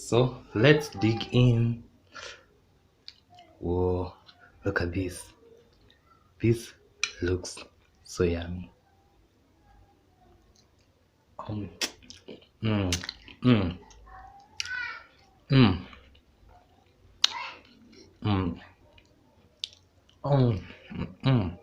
So let's dig in. Whoa, look at this. This looks so yummy. Um, mm, mm, mm, mm, mm, mm.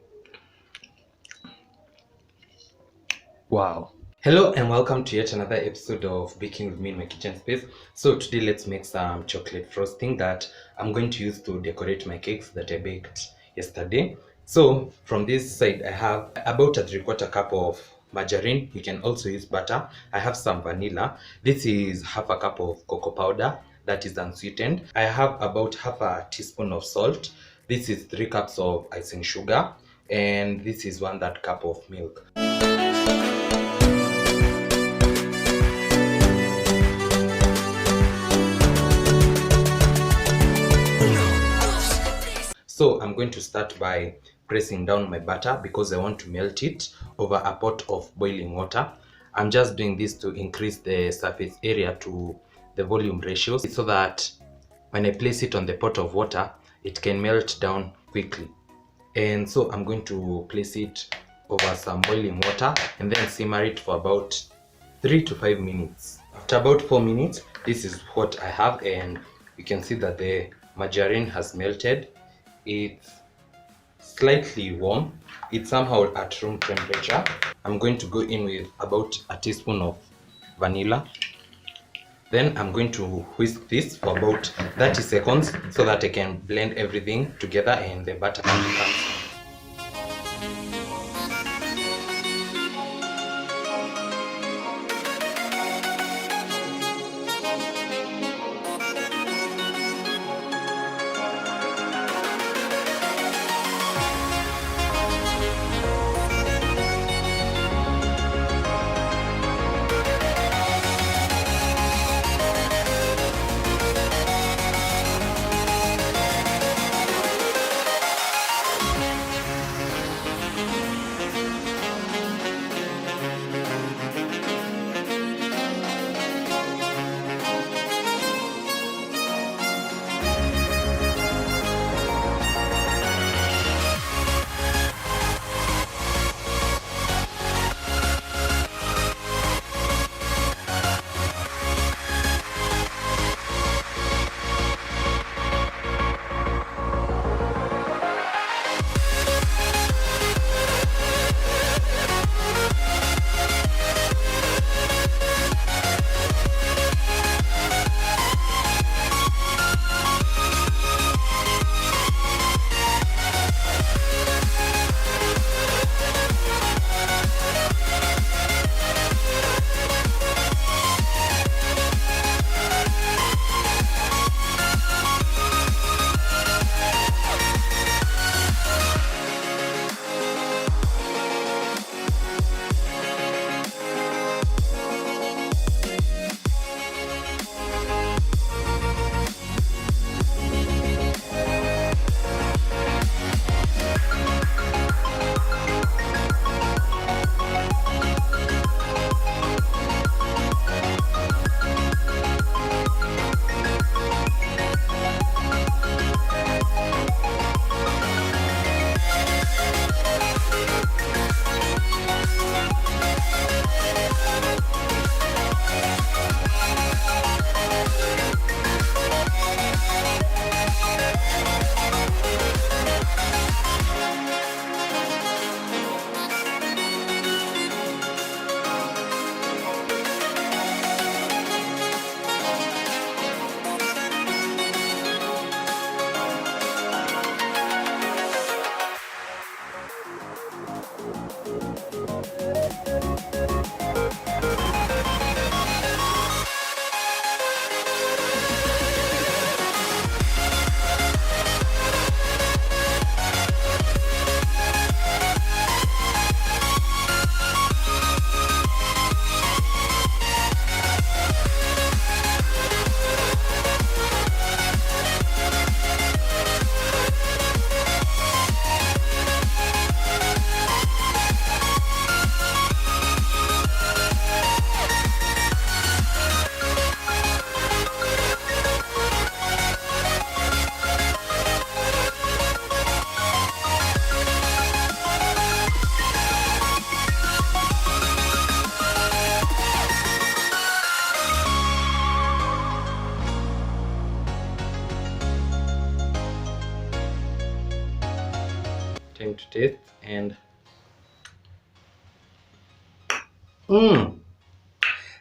Wow. Hello and welcome to yet another episode of Baking with me in my kitchen space. So today let's make some chocolate frosting that I'm going to use to decorate my cakes that I baked yesterday. So from this side I have about a 3/4 cup of margarine. You can also use butter. I have some vanilla. This is half a cup of cocoa powder that is unsweetened. I have about half a teaspoon of salt. This is 3 cups of icing sugar, and this is 1/3 cup of milk. So I'm going to start by pressing down my butter because I want to melt it over a pot of boiling water. I'm just doing this to increase the surface area to the volume ratios so that when I place it on the pot of water, it can melt down quickly. And so I'm going to place it over some boiling water and then simmer it for about 3 to 5 minutes. After about 4 minutes, this is what I have, and you can see that the margarine has melted. It's slightly warm. It's somehow at room temperature. I'm going to go in with about a teaspoon of vanilla. Then I'm going to whisk this for about 30 seconds so that I can blend everything together and the butter can become. going to taste. And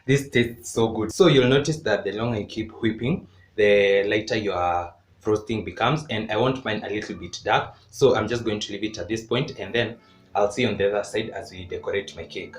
this tastes so good. So you'll notice that the longer you keep whipping, the lighter your frosting becomes, and I want mine a little bit dark, so I'm just going to leave it at this point, and then I'll see you on the other side as we decorate my cake.